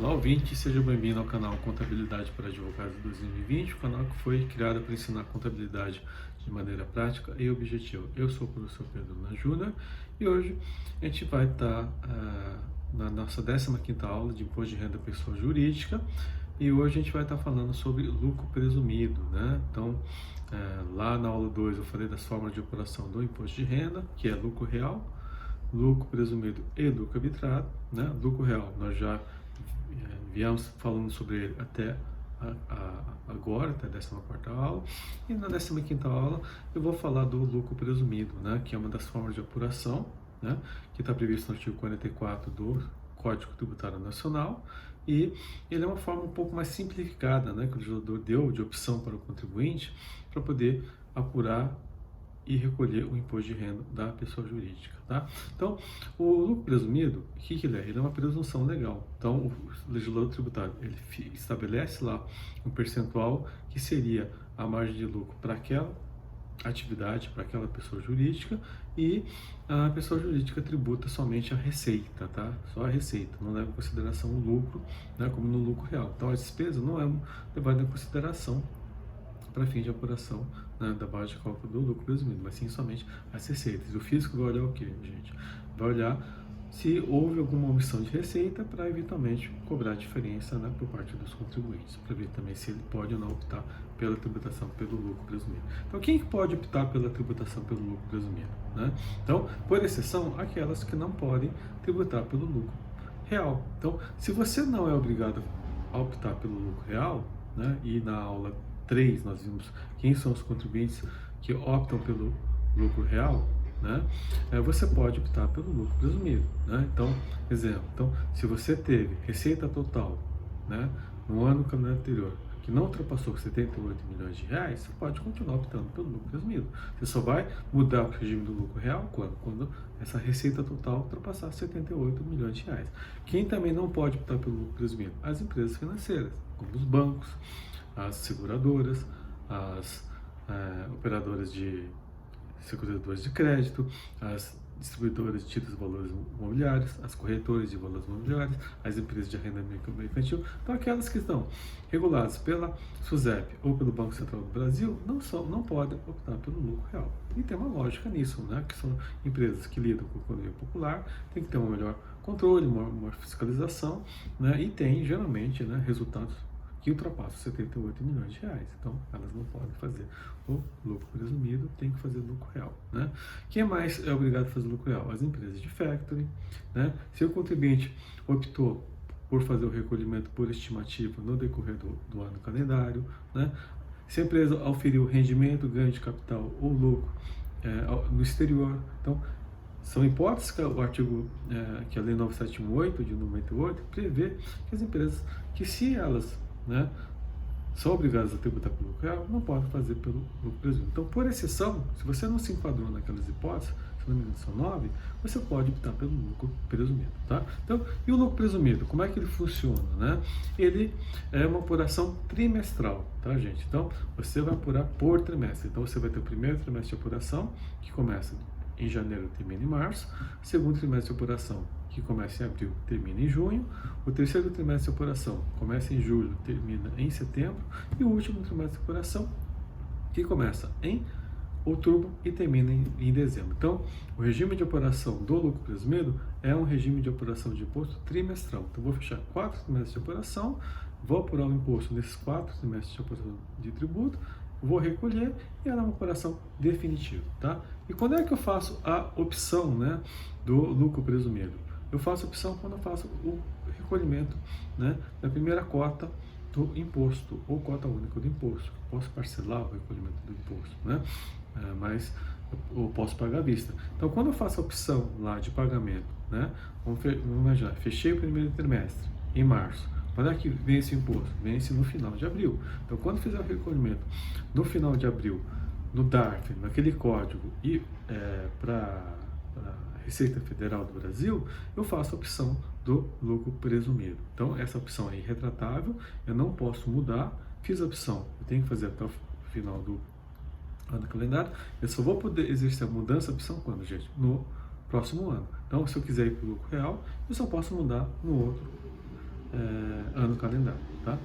Olá, ouvinte, seja bem-vindo ao canal Contabilidade para Advogados 2020, o canal que foi criado para ensinar contabilidade de maneira prática e objetiva. Eu sou o professor Pedro Júnior e hoje a gente vai estar na nossa 15ª aula de Imposto de Renda Pessoa Jurídica e hoje a gente vai estar falando sobre lucro presumido, né? Então, lá na aula 2 eu falei das formas de apuração do imposto de renda, que é lucro real, lucro presumido e lucro arbitrado, né? Lucro real, nós já viemos falando sobre ele até agora, até a 14ª aula, e na 15ª aula eu vou falar do lucro presumido, né? Que é uma das formas de apuração, né? Que está previsto no artigo 44 do Código Tributário Nacional, e ele é uma forma um pouco mais simplificada, né? Que o legislador deu de opção para o contribuinte para poder apurar e recolher o imposto de renda da pessoa jurídica, tá? Então, o lucro presumido, o que ele é? Ele é uma presunção legal. Então, o legislador tributário, ele estabelece lá um percentual que seria a margem de lucro para aquela atividade, para aquela pessoa jurídica, e a pessoa jurídica tributa somente a receita, tá? Só a receita, não leva em consideração o lucro, né, como no lucro real. Então, a despesa não é levada em consideração para fim de apuração, né, da base de cálculo do lucro presumido, mas sim somente as receitas. O fisco vai olhar o que, gente? Vai olhar se houve alguma omissão de receita para eventualmente cobrar a diferença, né, por parte dos contribuintes, para ver também se ele pode ou não optar pela tributação pelo lucro presumido. Então, quem pode optar pela tributação pelo lucro presumido, né? Então, por exceção, aquelas que não podem tributar pelo lucro real. Então, se você não é obrigado a optar pelo lucro real, né, e na aula 3 nós vimos quem são os contribuintes que optam pelo lucro real, né? Você pode optar pelo lucro presumido, né? Então, exemplo, se você teve receita total, né, no ano calendário anterior que não ultrapassou 78 milhões de reais, você pode continuar optando pelo lucro presumido. Você só vai mudar o regime do lucro real quando essa receita total ultrapassar 78 milhões de reais. Quem também não pode optar pelo lucro presumido? As empresas financeiras, como os bancos, as seguradoras, as operadoras de seguradoras de crédito, as distribuidoras de títulos de valores imobiliários, as corretoras de valores imobiliários, as empresas de arrendamento mercantil. Então, aquelas que estão reguladas pela SUSEP ou pelo Banco Central do Brasil não podem optar pelo lucro real. E tem uma lógica nisso, né? Que são empresas que lidam com a economia popular, tem que ter um melhor controle, uma fiscalização, né? E tem geralmente, né, resultados que ultrapassam 78 milhões de reais. Então, elas não podem fazer o lucro presumido, tem que fazer lucro real, né? Quem mais é obrigado a fazer lucro real? As empresas de factoring, né? Se o contribuinte optou por fazer o recolhimento por estimativa no decorrer do ano calendário, né? Se a empresa auferiu rendimento, ganho de capital ou lucro no exterior. Então, são hipóteses que o artigo, que a Lei 9718 de 98 prevê que as empresas, que se elas, né, são obrigadas a tributar pelo lucro real, não podem fazer pelo lucro presumido. Então, por exceção, se você não se enquadrou naquelas hipóteses, se não me engano são 9, você pode optar pelo lucro presumido, tá? Então, e o lucro presumido, como é que ele funciona, né? Ele é uma apuração trimestral, tá, gente? Então, você vai apurar por trimestre. Então, você vai ter o primeiro trimestre de apuração, que começa em janeiro e termina em março, o segundo trimestre de apuração, que começa em abril, termina em junho, o terceiro trimestre de apuração começa em julho, termina em setembro, e o último trimestre de apuração, que começa em outubro e termina em dezembro. Então, o regime de apuração do lucro presumido é um regime de apuração de imposto trimestral. Então, vou fechar 4 trimestres de apuração, vou apurar o imposto nesses 4 trimestres de apuração de tributo, vou recolher e ela é uma apuração definitiva, tá? E quando é que eu faço a opção, né, do lucro presumido? Eu faço a opção quando eu faço o recolhimento, né, da primeira cota do imposto, ou cota única do imposto. Eu posso parcelar o recolhimento do imposto, né, mas eu posso pagar à vista. Então, quando eu faço a opção lá de pagamento, né, vamos imaginar, fechei o primeiro trimestre, em março. Quando é que vence o imposto? Vence no final de abril. Então, quando fizer o recolhimento no final de abril, no DARF, naquele código, e para a Receita Federal do Brasil, eu faço a opção do lucro presumido. Então, essa opção é irretratável, eu não posso mudar. Fiz a opção, eu tenho que fazer até o final do ano calendário. Eu só vou poder exercer a mudança da opção quando, gente? No próximo ano. Então, se eu quiser ir para o lucro real, eu só posso mudar no outro ano calendário, tá?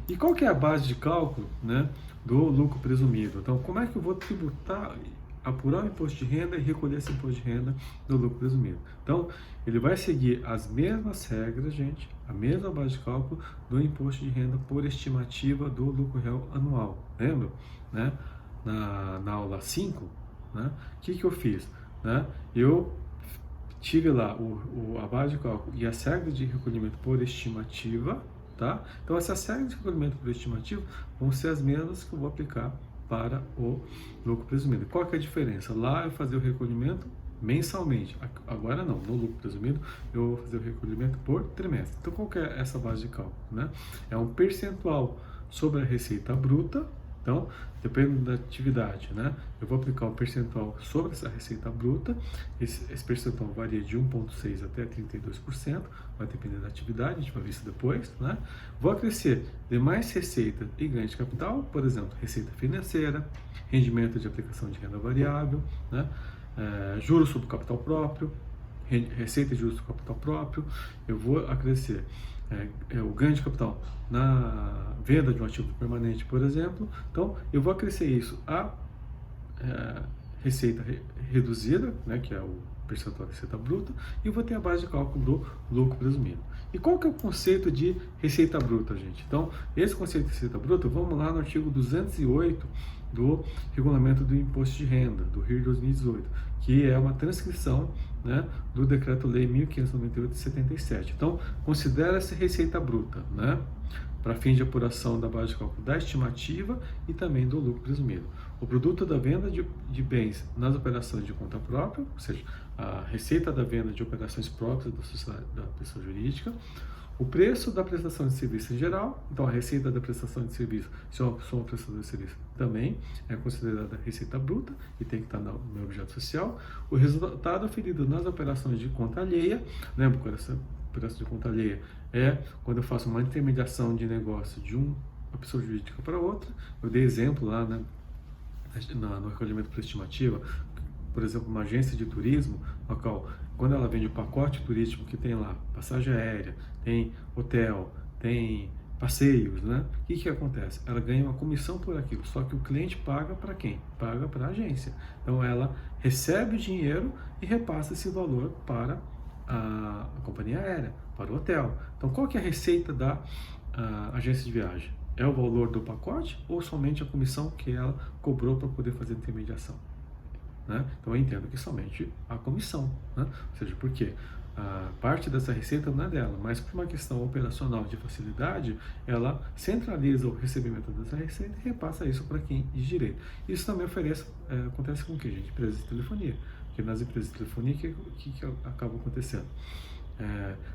E qual que é a base de cálculo, né, do lucro presumido? Então, como é que eu vou tributar, apurar o imposto de renda e recolher esse imposto de renda do lucro presumido? Então, ele vai seguir as mesmas regras, gente, a mesma base de cálculo do imposto de renda por estimativa do lucro real anual. Lembra? Né? Na aula 5, né, o que eu fiz? Né? Eu tive lá a base de cálculo e as regras de recolhimento por estimativa, tá? Então, essas regras de recolhimento por estimativa vão ser as mesmas que eu vou aplicar para o lucro presumido. Qual que é a diferença? Lá eu fazia o recolhimento mensalmente, agora não, no lucro presumido eu vou fazer o recolhimento por trimestre. Então, qual que é essa base de cálculo, né? É um percentual sobre a receita bruta. Então, dependendo da atividade, né, eu vou aplicar um percentual sobre essa receita bruta. Esse percentual varia de 1,6% até 32%, vai depender da atividade, a gente vai ver isso depois, né? Vou acrescer demais receita e ganho de capital, por exemplo, receita financeira, rendimento de aplicação de renda variável, né, juros sobre capital próprio, receita de juros sobre capital próprio. Eu vou acrescer o ganho de capital na venda de um ativo permanente, por exemplo. Então, eu vou acrescer isso a receita reduzida, né, que é o percentual da receita bruta, e vou ter a base de cálculo do lucro presumido. E qual que é o conceito de receita bruta, gente? Então, esse conceito de receita bruta, vamos lá no artigo 208 do Regulamento do Imposto de Renda, do RIR 2018, que é uma transcrição, né, do Decreto-Lei 1598 de 77. Então, considera-se receita bruta, né, para fim de apuração da base de cálculo da estimativa e também do lucro presumido. O produto da venda de bens nas operações de conta própria, ou seja, a receita da venda de operações próprias da pessoa jurídica, o preço da prestação de serviço em geral, então a receita da prestação de serviço, se eu sou uma prestadora de serviço, também é considerada receita bruta e tem que estar no meu objeto social. O resultado aferido nas operações de conta alheia, lembra que essa operação de conta alheia é quando eu faço uma intermediação de negócio de uma pessoa jurídica para outra. Eu dei exemplo lá, né, no recolhimento por estimativa, por exemplo, uma agência de turismo, local, quando ela vende o pacote turístico que tem lá passagem aérea, tem hotel, tem passeios, né? O que acontece? Ela ganha uma comissão por aquilo, só que o cliente paga para quem? Paga para a agência. Então ela recebe o dinheiro e repassa esse valor para a companhia aérea, para o hotel. Então qual que é a receita da agência de viagem? É o valor do pacote ou somente a comissão que ela cobrou para poder fazer a intermediação? Né? Então eu entendo que somente a comissão, né? Ou seja, porque parte dessa receita não é dela, mas por uma questão operacional de facilidade, ela centraliza o recebimento dessa receita e repassa isso para quem de direito. Isso também acontece com o que, gente? Empresas de telefonia. Porque nas empresas de telefonia, o que acaba acontecendo?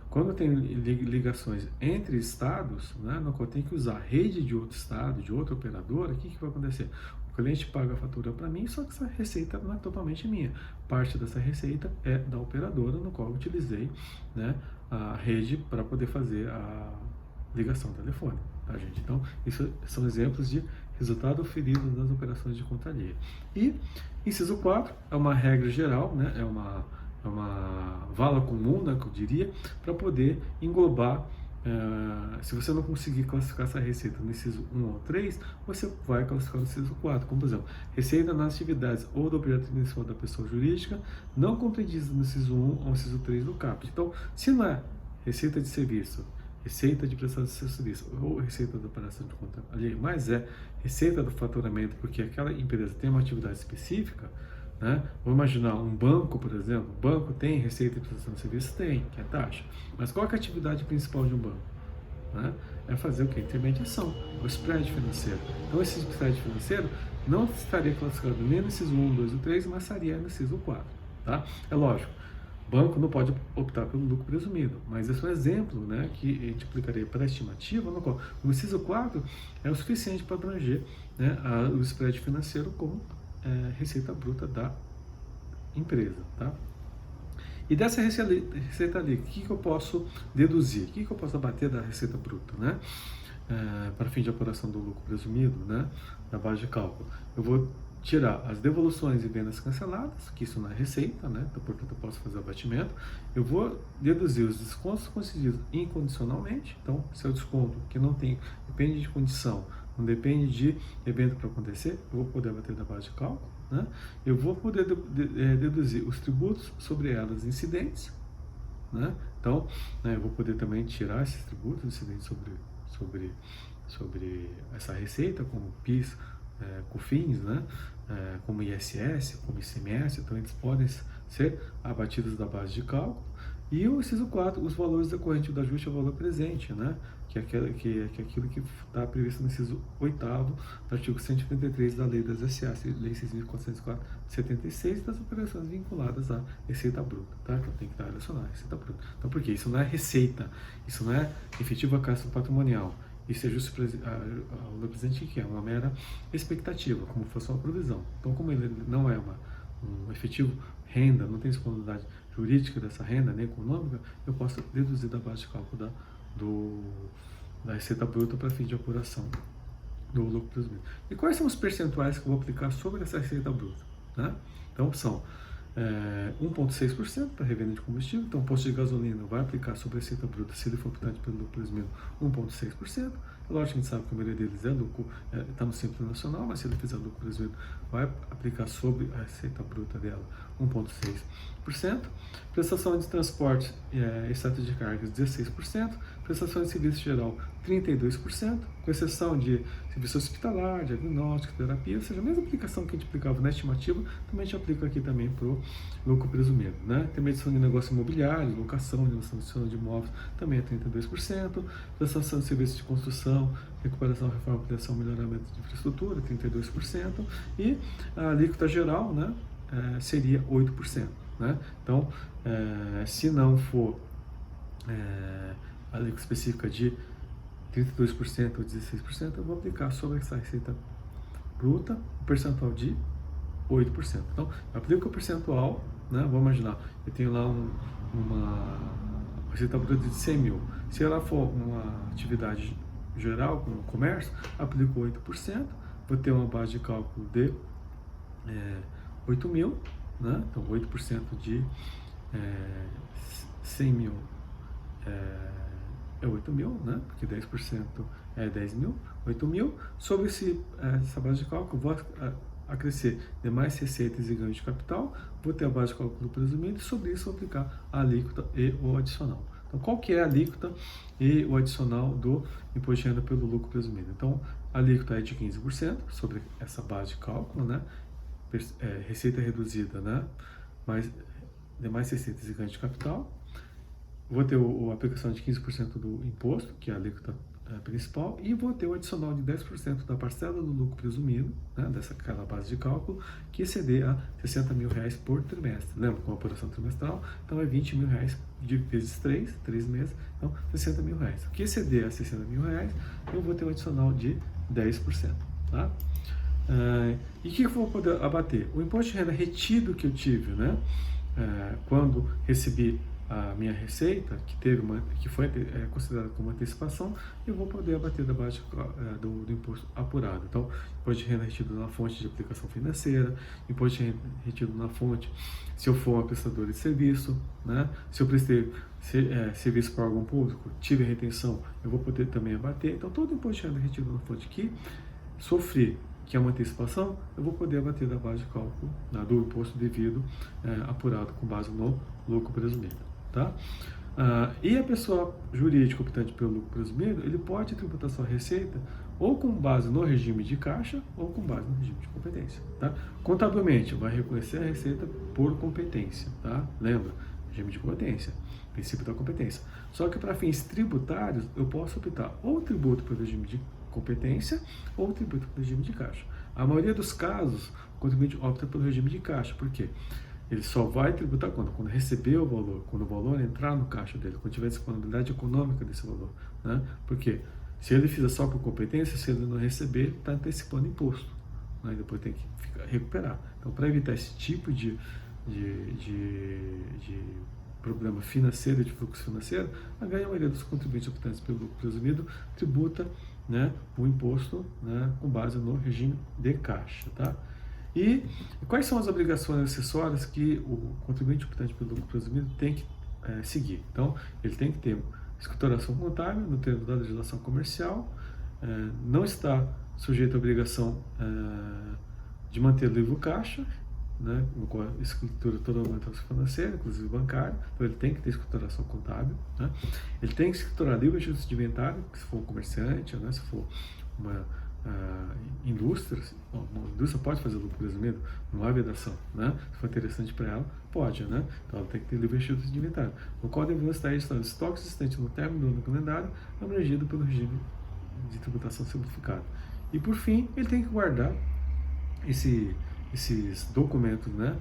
Quando tem ligações entre estados, né, no qual tem que usar a rede de outro estado, de outra operadora, o que vai acontecer? O cliente paga a fatura para mim, só que essa receita não é totalmente minha. Parte dessa receita é da operadora, no qual eu utilizei, né, a rede para poder fazer a ligação telefônica, tá, gente? Então, isso são exemplos de resultado oferido nas operações de conta alheia. E, inciso 4, é uma regra geral, né, é uma vala comum, né, que eu diria, para poder englobar. Se você não conseguir classificar essa receita no inciso 1 ou 3, você vai classificar no inciso 4, como por exemplo, receita nas atividades ou do objeto inicial da pessoa jurídica não compreendidas no inciso 1 ou inciso 3 do CAPT. Então, se não é receita de serviço, receita de prestação de serviço ou receita da operação de conta alheia, mas é receita do faturamento, porque aquela empresa tem uma atividade específica, né? Vamos imaginar um banco, por exemplo. O banco tem receita de prestação de serviço? Tem, que é taxa. Mas qual é a atividade principal de um banco? Né? É fazer o que? Intermediação, o spread financeiro. Então esse spread financeiro não estaria classificado nem no inciso 1, 2 ou 3, mas estaria no inciso 4. Tá? É lógico, o banco não pode optar pelo lucro presumido, mas esse é um exemplo, né, que a gente aplicaria para a estimativa, no qual o inciso 4 é o suficiente para abranger, né, o spread financeiro como receita bruta da empresa, tá? E dessa receita ali, o que eu posso deduzir? O que eu posso abater da receita bruta, né? Para fim de apuração do lucro presumido, né? Da base de cálculo. Eu vou tirar as devoluções e vendas canceladas, que isso não é receita, né? Então, portanto, eu posso fazer o abatimento. Eu vou deduzir os descontos concedidos incondicionalmente. Então, se é o desconto que não tem, depende de condição, não depende de evento para acontecer, eu vou poder abater da base de cálculo, né? Eu vou poder deduzir os tributos sobre elas incidentes, né? Então, né, eu vou poder também tirar esses tributos incidentes sobre essa receita, como PIS, COFINS, né? Como ISS, como ICMS, então eles podem ser abatidos da base de cálculo. E o inciso 4, os valores decorrentes do ajuste ao valor presente, né? que é aquilo que está previsto no inciso 8º do artigo 133 da Lei das SA, Lei 6.404 de 76, das operações vinculadas à receita bruta, tá? Então tem que estar relacionado à receita bruta. Então, por quê? Isso não é receita, isso não é efetiva caixa patrimonial. Isso é justo ao valor presente, que é uma mera expectativa, como fosse uma provisão. Então, como ele não é um efetivo renda, não tem disponibilidade jurídica dessa renda, nem econômica, eu posso deduzir da base de cálculo da receita bruta para fim de apuração do lucro presumido. E quais são os percentuais que eu vou aplicar sobre essa receita bruta, né? Então, são 1,6% para revenda de combustível. Então, o posto de gasolina vai aplicar sobre a receita bruta, se ele for optante pelo lucro presumido, 1,6%. Lógico que a gente sabe que a maioria deles é lucro, está no Simples Nacional, mas se ele fizer lucro presumido, vai aplicar sobre a receita bruta dela 1,6%. Prestação de transporte e extrato de cargas, 16%. Prestação de serviço geral, 32%, com exceção de serviço hospitalar, diagnóstico, terapia, ou seja, a mesma aplicação que a gente aplicava na estimativa, também a gente aplica aqui também para o lucro presumido, né? Tem medição de negócio imobiliário, locação, negociação de imóveis, também é 32%, prestação de serviços de construção, recuperação, reforma, ampliação, melhoramento de infraestrutura, 32%, e a alíquota geral, né, seria 8%, né? Então, se não for a alíquota específica de 32% ou 16%, eu vou aplicar sobre essa receita bruta o percentual de 8%. Então, eu aplico o percentual, né? Vamos imaginar, eu tenho lá uma receita bruta de 100 mil. Se ela for uma atividade geral, como comércio, aplico 8%, vou ter uma base de cálculo de 8 mil, né? Então, 8% de 100 mil é 8 mil, né? Porque 10% é 10 mil, 8 mil. Sobre essa base de cálculo, vou acrescer demais receitas e ganhos de capital, vou ter a base de cálculo presumido e sobre isso vou aplicar a alíquota e o adicional. Então, qual que é a alíquota e o adicional do imposto de renda pelo lucro presumido? Então, a alíquota é de 15% sobre essa base de cálculo, né? Receita reduzida, né? Mais demais receitas e ganhos de capital. Vou ter a aplicação de 15% do imposto, que é a alíquota principal, e vou ter o adicional de 10% da parcela do lucro presumido, né, aquela base de cálculo, que exceder a 60 mil reais por trimestre. Lembra, com a apuração trimestral, então é 20 mil reais vezes 3 meses, então 60 mil reais. O que exceder a 60 mil reais, eu vou ter um adicional de 10%. Tá? E o que eu vou poder abater? O imposto de renda retido que eu tive, né, quando recebi a minha receita, que foi considerada como antecipação, eu vou poder abater da base do imposto apurado. Então, imposto de renda retido na fonte de aplicação financeira, imposto de renda retido na fonte se eu for uma prestadora de serviço, né? Se eu prestei serviço para órgão público, tive retenção, eu vou poder também abater. Então, todo imposto de renda retido na fonte que sofri, que é uma antecipação, eu vou poder abater da base de cálculo do imposto devido apurado com base no lucro presumido. Tá? E a pessoa jurídica optante pelo lucro presumido, ele pode tributar sua receita ou com base no regime de caixa ou com base no regime de competência. Tá? Contabilmente, vai reconhecer a receita por competência. Tá? Lembra? Regime de competência, princípio da competência. Só que para fins tributários, eu posso optar ou tributo pelo regime de competência ou tributo pelo regime de caixa. A maioria dos casos, o contribuinte opta pelo regime de caixa. Por quê? Ele só vai tributar quando receber o valor, quando o valor entrar no caixa dele, quando tiver disponibilidade econômica desse valor, né? Porque se ele fizer só por competência, se ele não receber, ele está antecipando imposto, né? Depois tem que recuperar. Então, para evitar esse tipo de problema financeiro, de fluxo financeiro, a grande maioria dos contribuintes optantes pelo lucro presumido tributa, né, o imposto, né, com base no regime de caixa, tá? E quais são as obrigações acessórias que o contribuinte optante pelo lucro presumido tem que seguir? Então, ele tem que ter escrituração contábil no termo da legislação comercial, não está sujeito à obrigação de manter livro caixa, né, com a escritura totalmente financeira, inclusive bancária, então ele tem que ter escrituração contábil, né? Ele tem que escriturar livro de registro de inventário, se for um comerciante, né, se for uma indústria pode fazer lucro presumido, não há vedação, né? Se for interessante para ela, pode, né? Então ela tem que ter livre registro de inventário, no qual devem estar registrados estoque existente no término do ano calendário, abrangido pelo regime de tributação simplificada. E por fim, ele tem que guardar esses documentos, né,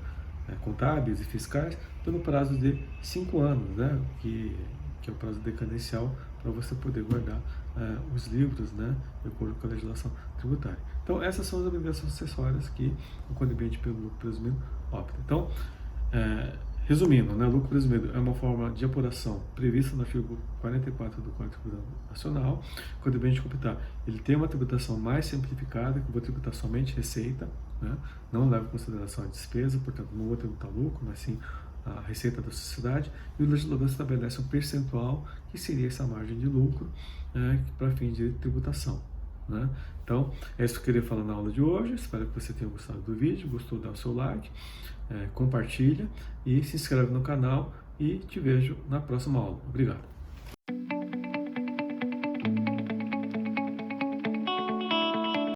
contábeis e fiscais pelo prazo de 5 anos, né, que é o prazo decadencial para você poder guardar os livros, né, de acordo com a legislação tributária. Então, essas são as obrigações acessórias que o contribuinte pelo lucro presumido opta. Então, resumindo, né, lucro presumido é uma forma de apuração prevista no artigo 44 do Código Tributário Nacional. O contribuinte optar, ele tem uma tributação mais simplificada, que eu vou tributar somente receita, né, não leva em consideração a despesa, portanto não vou tributar lucro, mas sim a receita da sociedade, e o legislador estabelece um percentual que seria essa margem de lucro para fim de tributação, né? Então, é isso que eu queria falar na aula de hoje. Espero que você tenha gostado do vídeo. Gostou, dá o seu like, compartilha e se inscreve no canal, e te vejo na próxima aula. Obrigado.